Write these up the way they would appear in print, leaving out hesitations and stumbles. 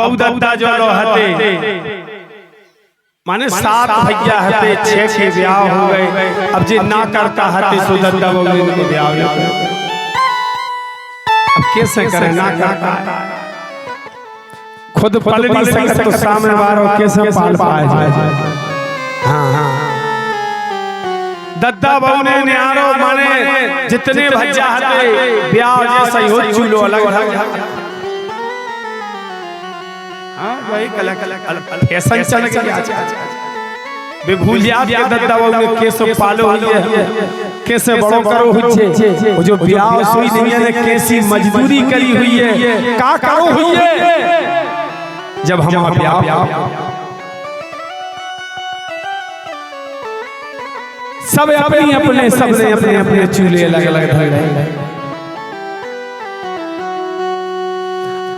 बहुदत्ता जो हते माने 7 भैया हते 6 के ब्याह हो गए। अब जे ना करता हते सो दत्ता बहु को ब्याह ना करे। अब कैसे करे ना करता खुद पल नहीं सकता तो सामने वालों कैसे पाल पाए। हाँ दद्दा बहु ने न्यारो माने जितने भैया हते ब्याह जैसा ही हो चूलो अलग अलग। हाँ वही कला फैशन चल गया बेभूलिया के दद्दा बहु ने कैसे पालो हुई कैसे बड़ो करो हुई वो जो ब्याह सुई दुनिया ने कैसी मजदूरी करी हुई है का करो हुई है। जब हम ब्याह सब अपने अपने सबने अपने अपने चूल्हे अलग अलग धर गए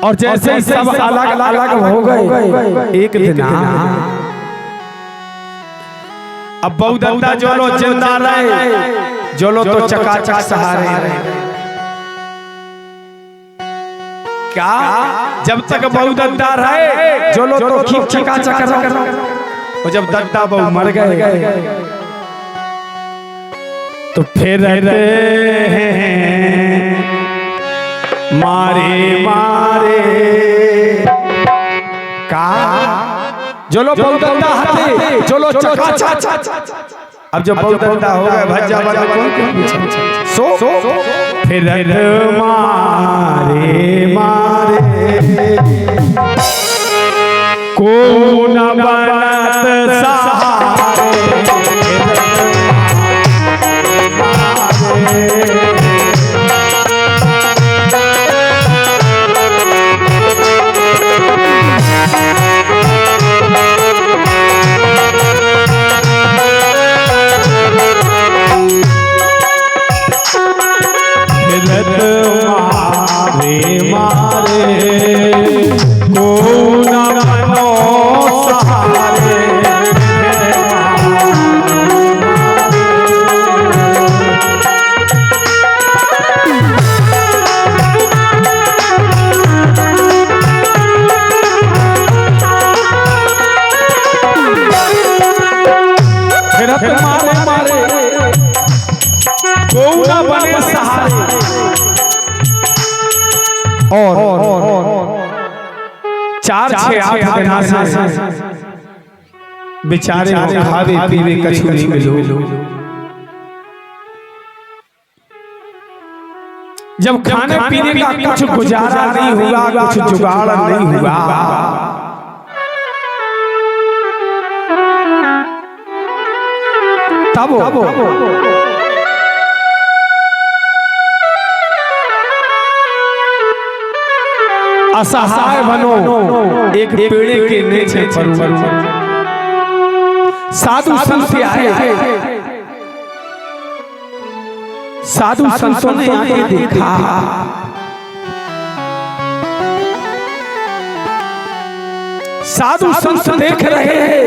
और जैसे ही सब अलग अलग हो गए एक दिन अब बहुदत्ता जो लो जिंदा रहे जो लो तो चकाचक सहारे रहे। क्या जब तक बहुदत्ता रहे जो लो तो खींच चकाचक रहे और जब दद्दा बहु मर गए तो फिर रहते हैं मारे मारे का जो लो बहुदत्ता हते जो लो चकाचक। अब जब बहुदत्ता हो गए भज्जा वाला सो फिर मारे मारे को न बनत सहारे और 4-6-8 दिन से बेचारे खावे पीवे कछु नहीं मिलो। जब खाने पीने का कुछ गुजारा नहीं हुआ कुछ जुगाड़ नहीं हुआ तब असहाय बनो एक पेड़ के नीचे पर साधु संत आए। साधु संतों ने आके देखा साधु संत देख रहे हैं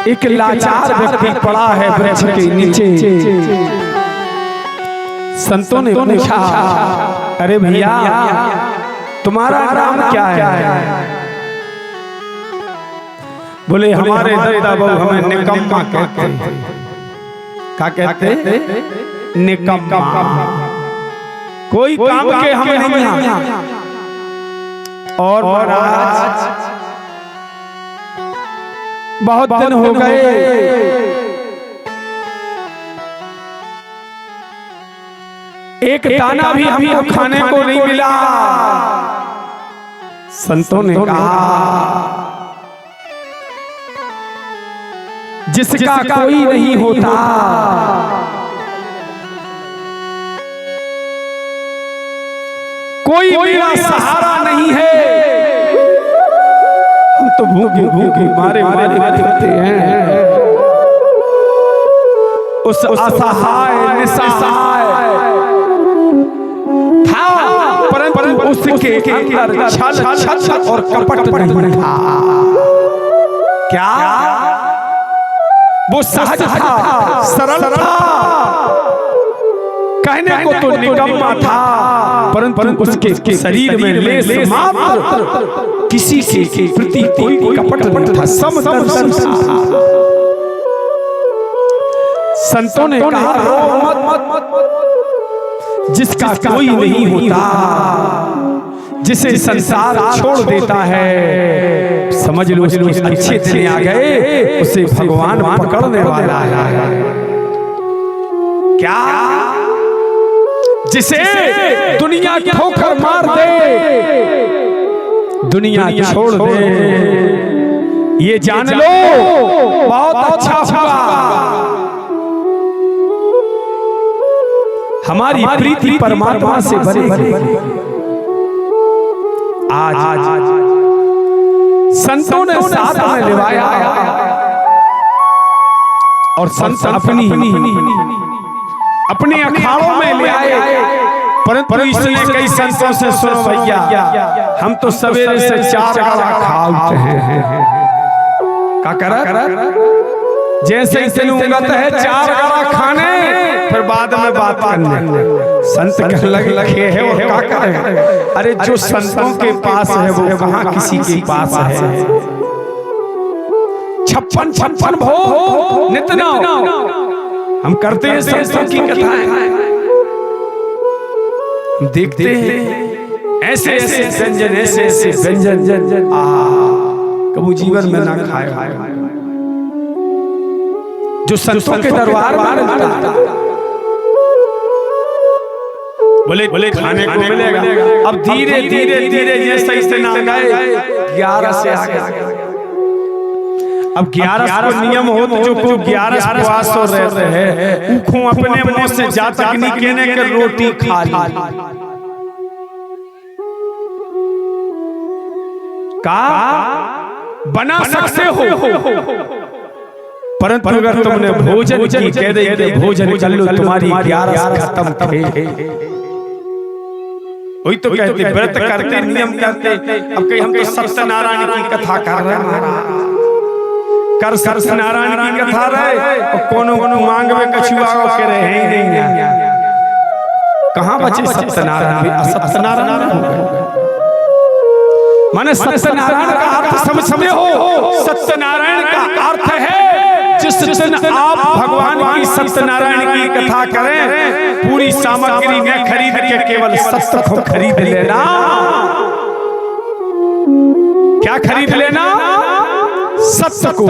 एक लाचार व्यक्ति पड़ा है वृक्ष के नीचे। संतों ने पूछा अरे भैया तुम्हारा नाम क्या है? बोले हमारे दद्दा बहु हमें निकम्मा कहते हैं। क्या कहते? निकम्मा। कोई काम के हम नहीं हैं। और आज बहुत दिन हो गए एक दाना भी हमको खाने को नहीं मिला। संतों ने कहा जिसका कोई नहीं होता कोई मेरा सहारा नहीं है। हम तो भूखे भूखे मारे मारे मरते हैं। उस असहाय निसहाय परंतु उसके अंदर छल और कपट नहीं था। क्या वो सहज था, सरल था, कहने को तो निकम्मा था, परंतु उसके शरीर में लेस मात्र किसी के प्रति कोई कपट नहीं था, समदर्शन था। संतों ने कहा रो मत, जिसका कोई नहीं होता, जिसे संसार छोड़ देता है, समझ लो उसके अच्छे दिन आ गए, उसे भगवान पकड़ने वाला है। क्या? जिसे दुनिया ठोकर मार दे, दुनिया छोड़ दे, ये जान लो बहुत अच्छा हुआ। हमारी प्रीति परमात्मा से बने। आज संतों ने साथ में निभाया और संत अपने अखाड़ों में ले आए, परंतु इसने कई संतों से सुनो भैया, हम तो सवेरे से 4 गड़ा खा उठे हैं। क्या करा? जैसे ही दिनुगत है 4 गड़ा खाने, फिर बाद में बात करने। संत कहने लगे है और क्या करें? अरे जो संतों के पास है वो कहाँ किसी के पास है। 56 भोग नितना हम करते हैं, संतों की कथाएं हम देखते हैं, ऐसे ऐसे व्यंजन, ऐसे ऐसे व्यंजन कबू जीवन में ना खाए जो संतों के दरबार में मिलता। बोले खाने को मिलेगा। अब धीरे धीरे जैसे से ना गए 11 से आगे। अब 11 को नियम हो तो जो 11 उपवास हो रहते हैं, उखों अपने मुंह से जातक नहीं कहने के रोटी खा ली। का बना सकते हो, परंतु अगर तुमने भोजन की कह दे भोजन कर लो, तुम्हारी 11 खत्म थे। वही तो कहते व्रत करते, नियम करते। अब कहीं हम तो सत्यनारायण की कथा कर रहे हैं, कर सत्यनारायण की कथा रहे और कोनो मांग में कछुआ के रहे ही नहीं। कहाँ बचे सत्यनारायण? सत्यनारायण माने सत्यनारायण का अर्थ समझे हो? सत्यनारायण का अर्थ है जिस दिन आप भगवान की सत्यनारायण की कथा करें, पूरी सामग्री में खरीद के केवल सत्य को खरीद लेना। क्या खरीद लेना? सत्य को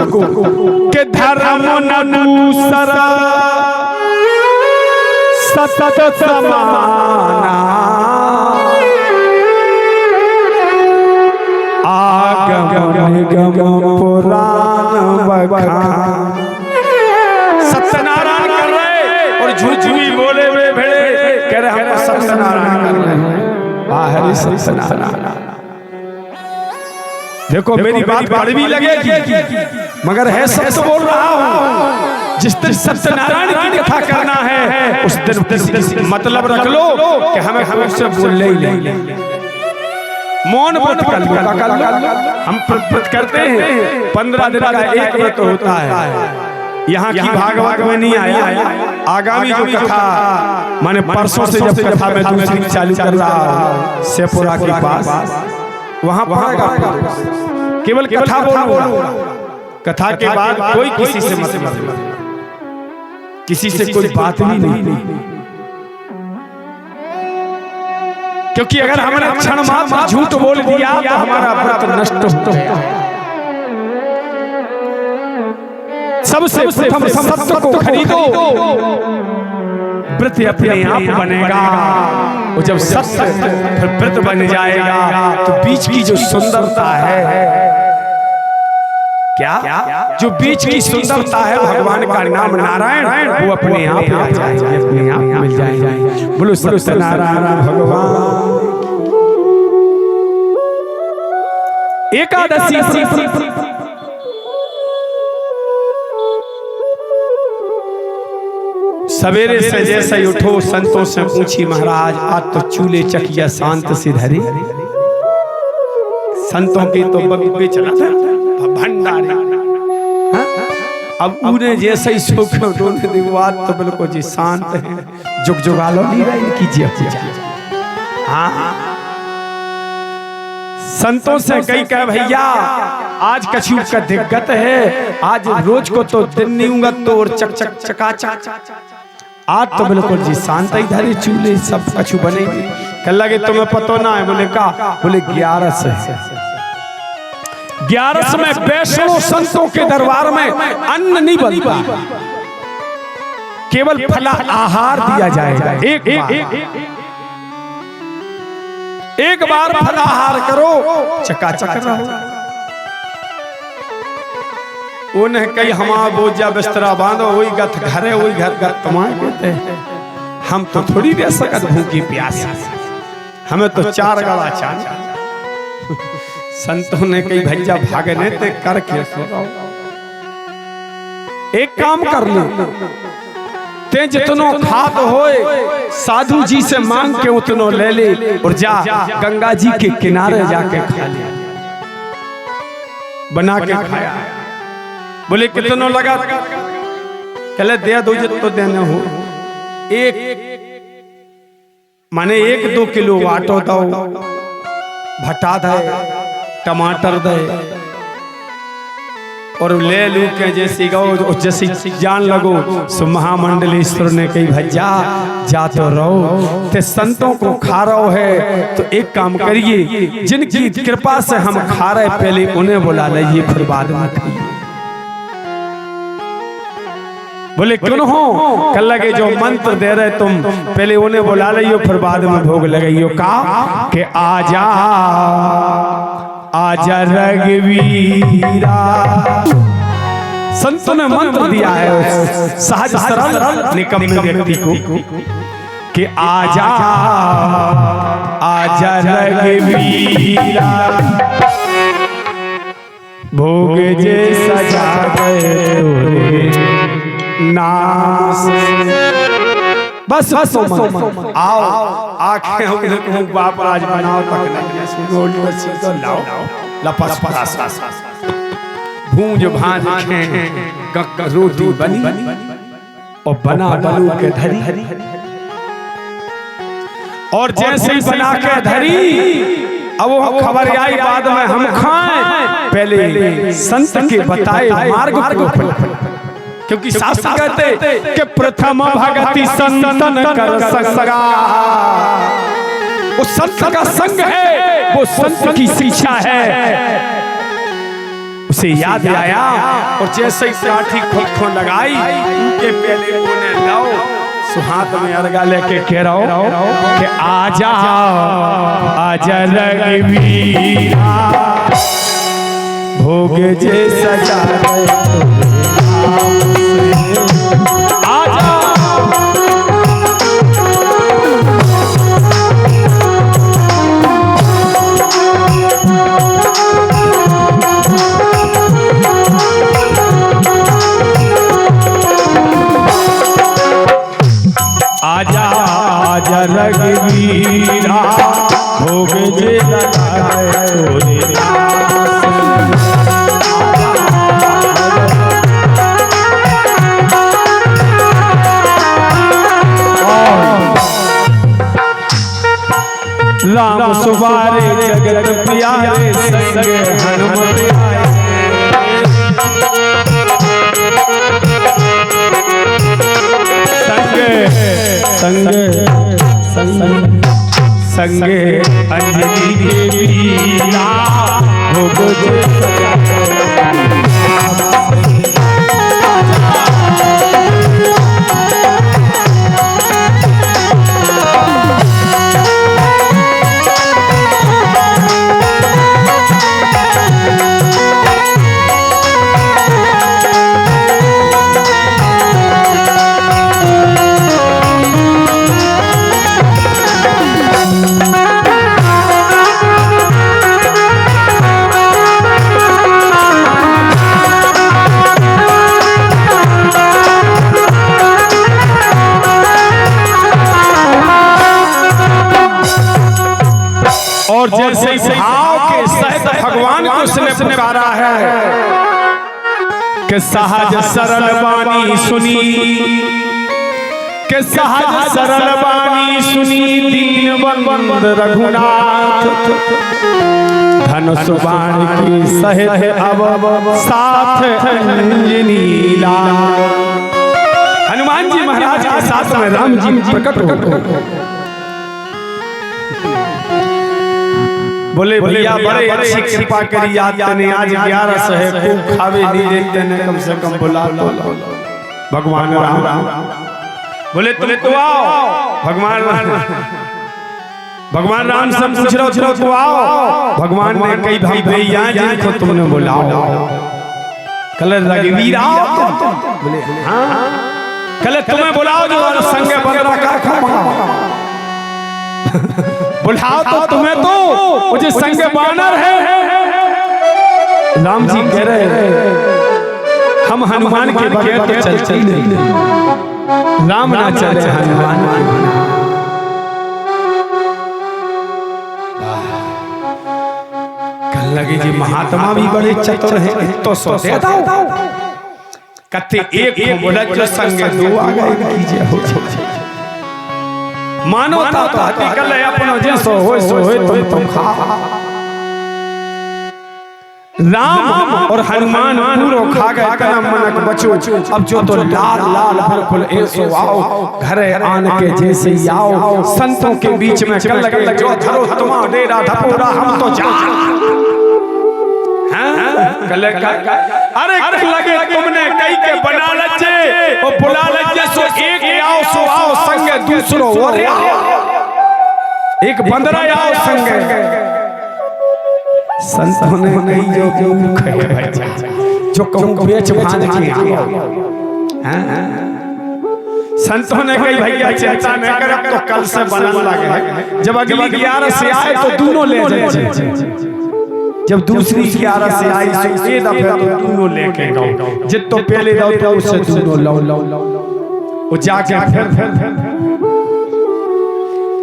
के धर्म न दूसरा सत्य समाना, आगम निगम पुराण बखान। सत्यनारायण कर रहे और झूठी बोले हुए भेड़े कह रहे हम सत्यनारायण कर रहे हैं। बाहरी सत्यनारायण। देखो मेरी बात कड़वी लगेगी, मगर है सत्य बोल रहा हूँ। जिस दिन सत्यनारायण की कथा करना है, उस दिन मतलब रख लो कि हमें उससे बोलने ही नहीं। मौन व्रत कर लो। हम व्रत करते हैं 15 दिन का एक व्रत होता है। यहाँ की भागवत में नहीं आया। आगामी जो कथा माने परसों से जब कथा में दूसरी चालू कर रहा सेपुरा के पास, वहाँ केवल कथा बोलूंगा। कथा के बाद कोई किसी से मतलब, किसी से कोई बात ही नहीं। क्योंकि अगर हमने क्षण मात्र झूठ बोल दिया तो हमारा व्रत नष्ट हो गया। सबसे प्रथम सत्य को खरीदो, व्रत अपने आप बनेगा। और जब सत्य व्रत बन जाएगा तो बीच की जो सुंदरता है, क्या जो बीच की सुंदरता है भगवान का नाम नारायण, वो अपने आप आ जाएगा, अपने आप मिल जाएगा। बोलो सत्यनारायण भगवान। एकादशी सवेरे से जैसे ही उठो संतों से पूछी, महाराज आज तो चूल्हे चकिया शांत से धरे। संतों की तो बगीचे चला था भंडारे, अब उन्हें जैसे ही सुख उन्होंने दिवात तो बिल्कुल जी शांत है, जुग जुगालो नहीं रही कीजिए। हाँ संतों से कई कह भैया आज कछु का दिक्कत है, आज रोज को तो दिन नहीं होगा तो और चक चक चका चक, आज तो बिल्कुल जी शांत ही धरे चूल्हे सब कछु बनेगी। कल लगे तुम्हें पता ना है, बोले का, बोले 11 में वैष्णव संतों के दरबार में अन्न नहीं बनता, केवल फला आहार दिया जाएगा। एक बार फलाहार करो चकाचक रहो। उन्हें कई हमारा बोझा बिस्तरा बांधो, वही गथ घर है, वही घर गथ कमाए कहते हैं। हम तो थोड़ी रह सकत भूखी प्यास, हमें तो 4 गला चाहिए। संतों ने कई भैया भागने ते करके सो रहो। एक काम कर लो, ते जितनो खाद होए साधु जी से मांग के उतनो ले ले और जा गंगा जी के किनारे जाके खा ले, बना के खाया। बोले कितनो लगा, कहले दे दो जितो देने हो, एक माने 1-2 किलो आटो दो, भटा दे, टमाटर दे और ले लू के जैसी गो जैसी जान लगो। सो महामंडलेश्वर ने कही भैया जा तो रहो, ते संतों को खा रहो है तो एक काम करिए, जिनकी कृपा से हम खा रहे पहले उन्हें बुला लीजिए, फिर बाद में खाइए। बोले क्यों हो, कल लगे जो मंत्र दे रहे तुम पहले उन्हें बुला लियो, फिर बाद में भोग लगाइयो। का के आजा आजा रघुवीरा, संतों ने मंत्र दिया है सहज सरल निकम्मे व्यक्ति को कि आजा आजा रघुवीरा, भोग जे सजा गए नास। बस बस आओ आंखें हो बाप आज बनाओ तक नहीं सुनो तो लाओ लपस पस भूंज भांज के रोटी बनी और बना बलू के धरी, और जैसे ही बना के धरी अब वो खबर आई बाद में हम खाएं, पहले संत के बताए मार्ग को, क्योंकि शास्त्र कहते कि प्रथम भगति संतन कर संगा, वो संत का संग है, वो संत की शिक्षा है। उसे याद आया और जैसे ही काठी खोखो लगाई उनके पहले उन्हें लाओ, सुहात में अर्घा लेके कह रहा हूं कि आजा आजा रघुवीरा, भोग जे सजा आजा आजा रघुवीरा, भोग जे लगाए तोरे दास। राम सुबारे जगत प्यारे, संग हनुमत आए। संग संग संगे अंजनी के वीरा, भोग जे और जैसे भाव के सहित भगवान को उसने पुकारा है, के सहज सरल बानी सुनी, के सहज सरल बानी सुनी दीन बंद रघुनाथ, धनुष बाण की सहित अब साथ अंजनी लाल। हनुमान जी महाराज के साथ में राम जी प्रकट हो बोले भैया बड़े अच्छी कृपा करी याद तने आज 11 है खूब खावे नहीं देते ने कम से कम बुला लो भगवान राम। बोले तो आओ भगवान राम से पूछ रहे हो तो आओ। भगवान ने कई भाई भैया जिनको तुमने बुलाओ कलर रघुवीर आओ बोले हाँ कल तुम्हें बुलाओ जो संगे बंदरा का बुलाओ तो तुम्हें तो मुझे संगे बानर है। राम जी कह रहे हम हनुमान के बगैर तो चलते ही नहीं, राम ना चले हनुमान। कल लगे जी महात्मा भी बड़े चतुर हैं तो सोते कत्ते एक बोला जो संगे दो आ गए कीजिए हो मानो तो हकीकत है अपनो जैसो होए तुम खा। राम और हनुमान पूरो खा गए कलम मनक बचो। अब जो तो लाल लाल बिल्कुल ऐसो आओ घरे आन के जैसे आओ संतों के बीच में कल लगे जो धरो तुम्हारा डेरा ढपोरा हम तो जा कल अरे लगे तुमने कई के बना लज्जे और बुला लज्जे सो एक आओ सो आओ संगे दूसरो और एक बंदरा आओ संगे। संतों ने कही जो मुख है बच्चा जो कहूँ बेच भांज के आओ। संतों ने कही भैया चिंता न कर अब तो कल से बनने लगे जब अगली 11 से आए तो दोनों ले जाए जब दूसरी 11 से आई तो ये दफे तो दोनों लेके गए जित तो पहले जाओ तो उससे दोनों लो वो जाके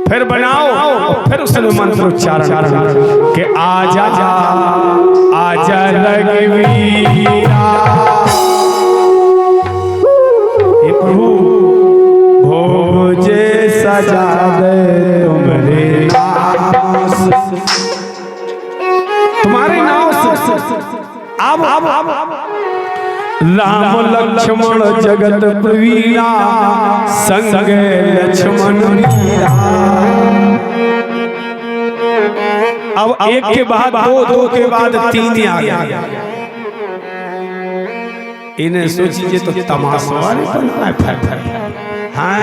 फिर बनाओ फिर उसने मंत्र उच्चारण कि आजा आजा रघुवीरा हे प्रभु भोजे सजा दे तुम्हारे तुम्हारे नाम से अब राम लक्ष्मण जगत प्रवीरा संग लक्ष्मण वीरा। अब एक के बाद दो के बाद तीन आ गया। इन्हें सोचिए तो तमाशा हाँ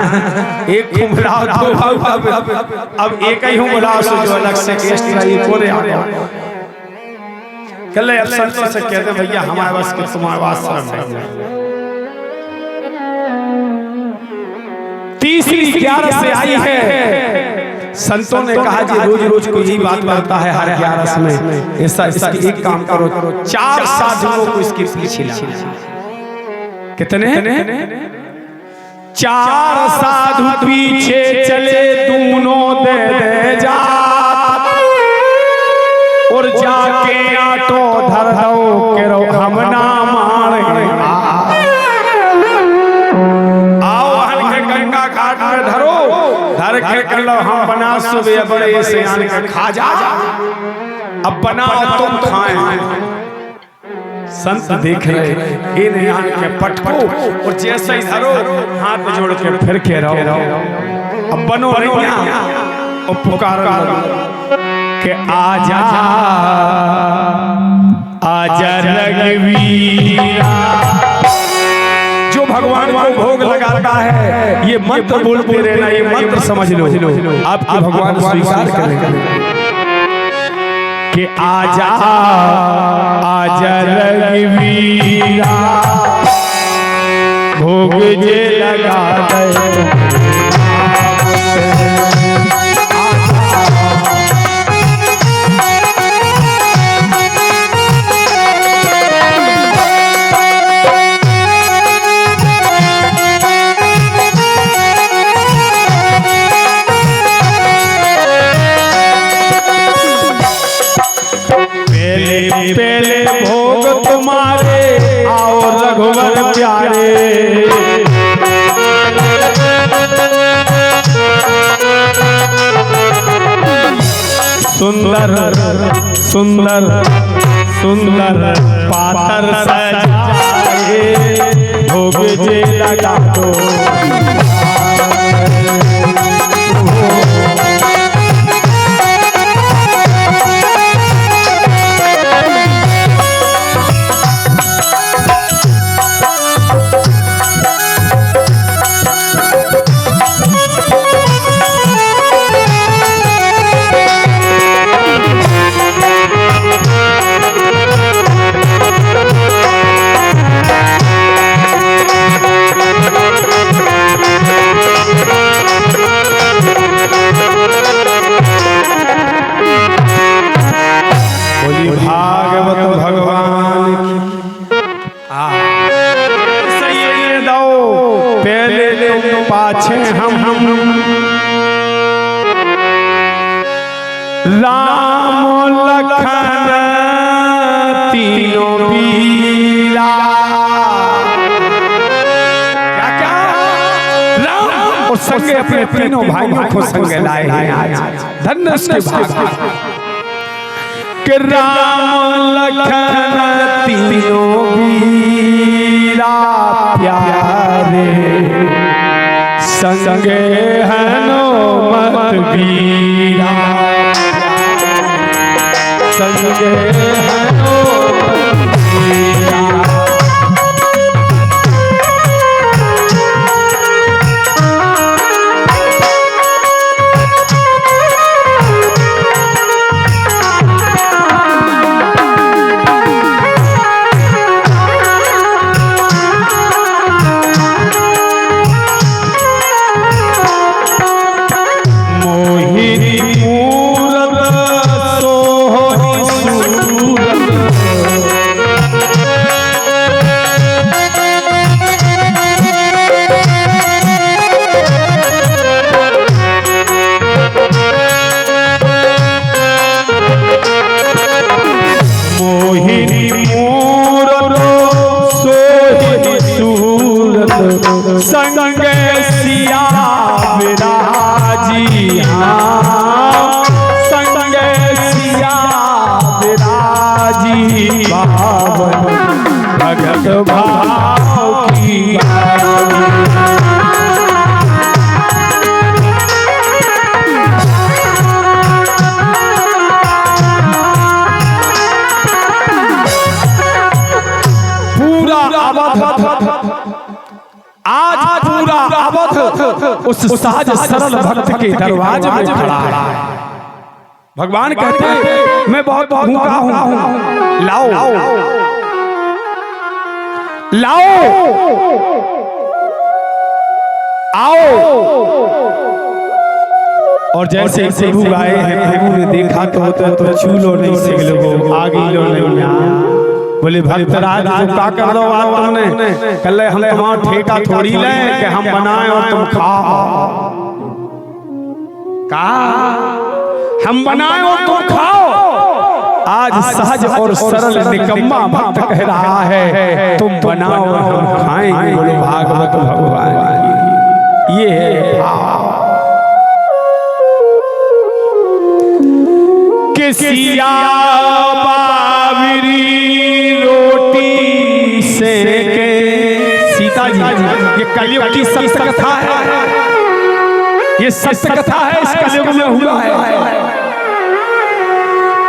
एक घुमराव अब एक ही घुमराव से जो अलग से गेस्ट रही पूरे आ गया। कल संतों से कहते भैया हमारे बस के तुम्हारे वास्ते तीसरी 11 से आई है। संतों ने कहा जी रोज रोज कोई यही बात करता है हर 11 में ऐसा इसकी एक काम करो 4 साधुओं को इसके पीछे ला। कितने 4 साधु पीछे चले दोनों दे जा और जाके आटो धर दो के रो हम ना मारे आओ हन के गंगा घाट में धरो धर के कर लो हम बना सुबह बड़े से आन के खा जा अब बनाओ तुम खाएं। संत देख रहे इन आन के पटको और जैसे ही धरो हाथ जोड़ के फिर के रहो अब बनो और पुकारो कि आजा आजा रघुवीरा। जो भगवान को भोग लगाता है ये मंत्र बोलते रहना ये मंत्र समझ लो आपके भगवान स्वीकार करेंगे कि आजा आजा रघुवीरा भोग जे लगा दे पहले भोग तुम्हारे आओ रघुवर प्यारे। सुंदर सुंदर सुंदर पातर सजाए भोग जे लगा दो। भागवत भगवान सही दो पहले तुम पाछे हम राम लखन तीनों वीरा। क्या क्या राम और संगे अपने तीनों भाइयों को संग लाए हैं। धन्य के भाग कि राम लखन तीनों वीरा प्यारे संगे हनुमत वीरा संगे हनुमत वीरा। संगे सिया विराजी हाँ संगे सिया विराजी बावन भगत भाव की पूरा आज पूरा अवध उस साज सरल भक्त के दरवाजे में खड़ा है। भगवान कहते हैं मैं बहुत भूखा हूं, लाओ लाओ आओ। और जैसे प्रभु आए हैं प्रभु ने देखा तो चूलो नहीं से लोगो आगे लो नहीं। बोले भक्तराज का कर दो बात तुमने कल हम तुम्हारा ठेका थोड़ी लें कि हम बनाएं और तुम खाओ। का हम बनाएं और तुम खाओ। आज सहज और सरल निकम्मा भक्त कह रहा है तुम बनाओ और हम खाएंगे। बोले भागवत भगवान ये है भाव। किसिया बावरी रोटी से के सीता जी ये कलयुग की सत्य कथा है। ये सत्य कथा है इस कलयुग में हुआ है।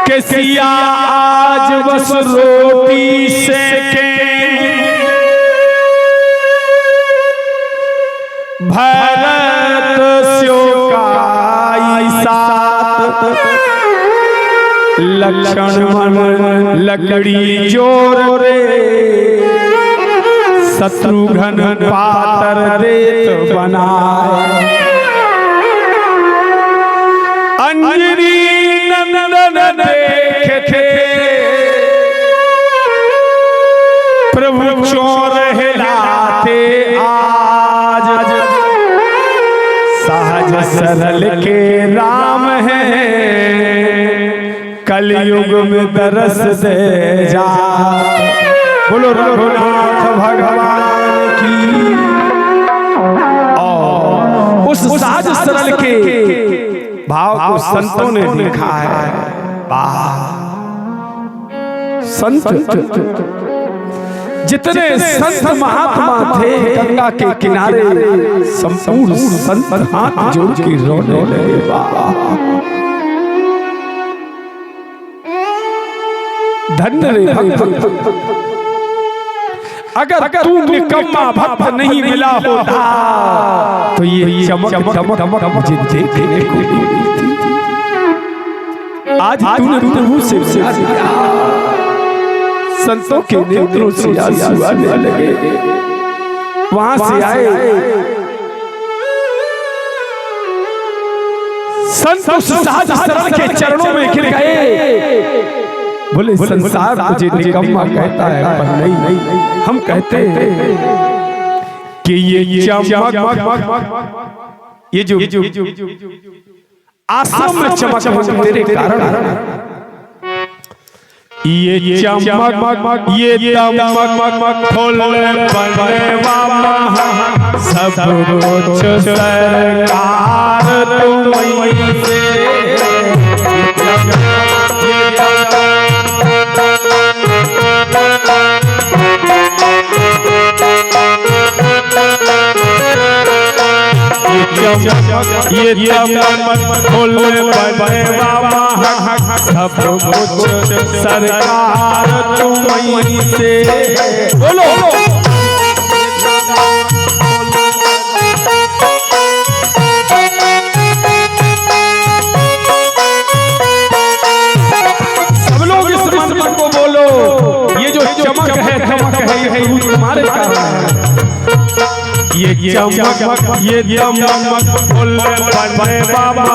किसिया आज बस रोटी से के भरत स्यो का साथ लक्ष्मण लकड़ी जोर रे शत्रुघ्न पातर देत बनाए। अंजनी नंदन देखे प्रभु चोर हिलाते आज। सहज सरल के राम है कलयुग में दरस दे जा। बोलो रघुनाथ भगवान की। और उस साज सरल के भाव को संतों ने लिखा है। संत जितने संत महात्मा थे गंगा के किनारे संपूर्ण संत हाथ जोड़ के रोने लगे। धन्य रे भक्त, अगर तू निकम्मा भक्त नहीं मिला होता तो ये चमक चमक मुझे देखने को मिलती। आज तूने प्रभु से संतों के नेत्रों से आंसू आने लगे। वहां से आए संत साज सरल के चरणों में गिर गए। बोले संसार मुझे निकम्मा कहता है, पर नहीं, हम कहते हैं कि ये चमक, ये जो आसमान में चमक तेरे कारण, ये चमक ये दमक खोले बनवा सब कुछ सरकार तुम्हीं से। ये दमक खोले बनवा सब कुछ सरकार तुम्हीं से। बोलो सब लोग इस मंत्र को बोलो। ये जो चमक है धमक है ये तुम्हारे कारण है। ये चमक ये दमक खोले बनवा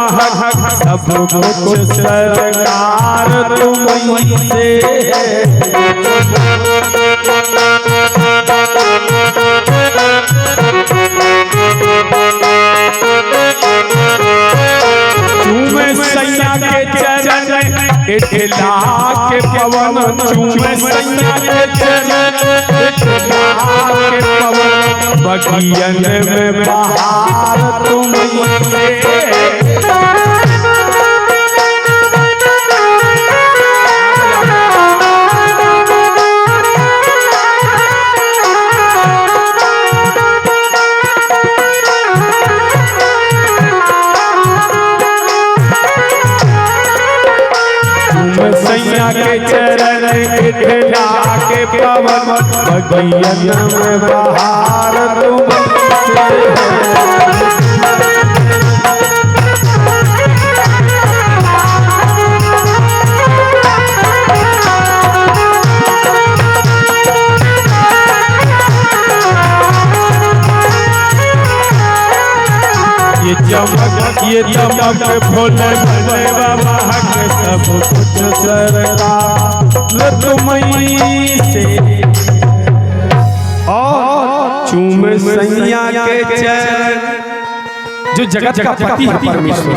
सब कुछ सरकार तुम्हीं से। चूमे सैया के चरण इठला के पवन, चूमे सैया के चरण इठला के पवन, बगियन में बहार तुम्हीं से। सैया के चरण इठला के पवन, बगियन में बहार तुम्हीं से। ये चमक ये दमक भोले बनवा सब कुछ सरकार तुम्हीं से। और चूमे सैया के चरण, जो जगत का पति है परमेश्वर,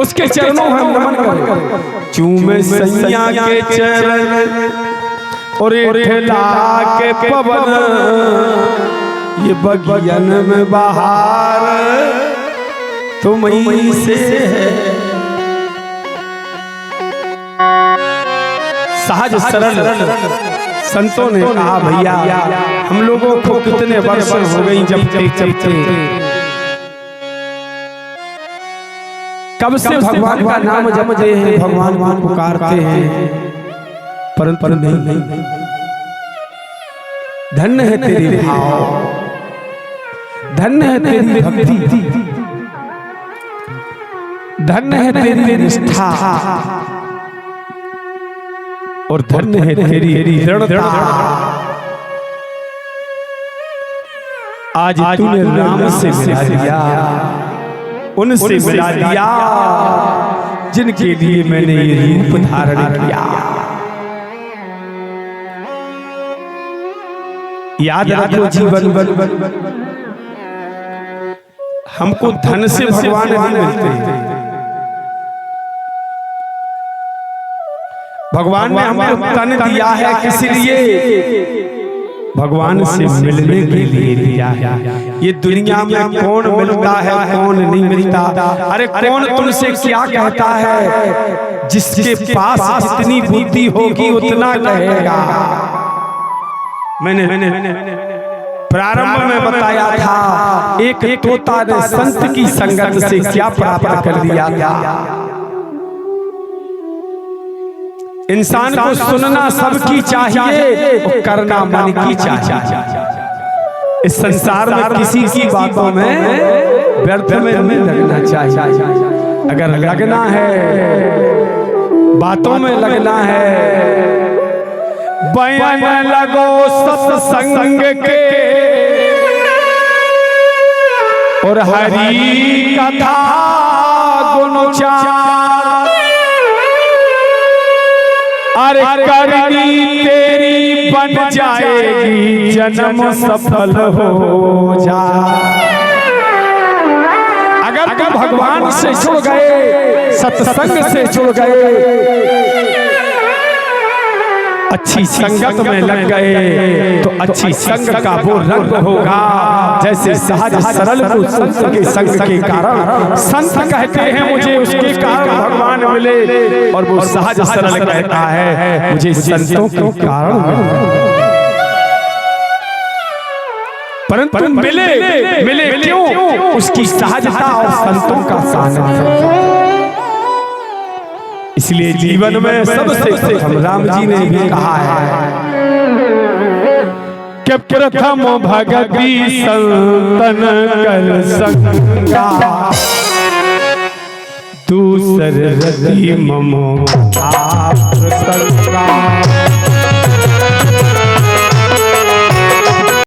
उसके चरणों में नमन करें। चूमे सैया के चरण और इठला के पवन, ये बगियन में बहार तुम्हीं से है। सहज सरल संतों ने कहा भैया हम लोगों को कितने वर्ष हो गई जपते जपते, कब से भगवान का नाम जपते हैं, भगवान को पुकारते हैं, परंतु नहीं। धन्य है तेरे भाव, धन्य है तेरी भक्ति, धन्य है तेरी निष्ठा, और धन्य है तेरी दृढ़ता। आज तूने राम से मिला दिया, उनसे मिला दिया जिनके लिए मैंने ये रूप धारण किया। याद रखो जीवन हमको धन से भगवान नहीं मिलते, भगवान ने हमको तन दिया है किस लिए? भगवान से मिलने के लिए दिया है। ये दुनिया में कौन मिलता है कौन नहीं मिलता? अरे कौन तुमसे क्या कहता है? जिसके पास जितनी बुद्धि होगी उतना कहेगा। मैंने प्रारंभ में बताया था, एक तोता ने संत की संगत से क्या प्राप्त कर लिया था। इंसान को सुनना सबकी चाहिए, करना मन की चाहिए। इस संसार में किसी की बातों में व्यर्थ में हमें लगना चाहिए। अगर लगना है, बातों में लगना है, बयान लगो सत्संग के और हरि कथा गुणचार। अरे करनी तेरी बन जाएगी, जन्म सफल हो जा। अगर तुम भगवान से जुड़ गए, सत्संग से जुड़ गए, अच्छी संगत में लग गए, तो अच्छी संग का वो रंग होगा जैसे सहज सरल को संत के संग के कारण संत कहते हैं मुझे उसके कारण भगवान मिले, और वो सहज सरल कहता है मुझे संतों के कारण मिले। परंतु मिले क्यों? उसकी सहजता और संतों का सानिध्य। इसलिए जीवन में सबसे राम जी ने भी कहा है कि प्रथम भगति संतन कर संगा, दूसर रति ममो आप संग।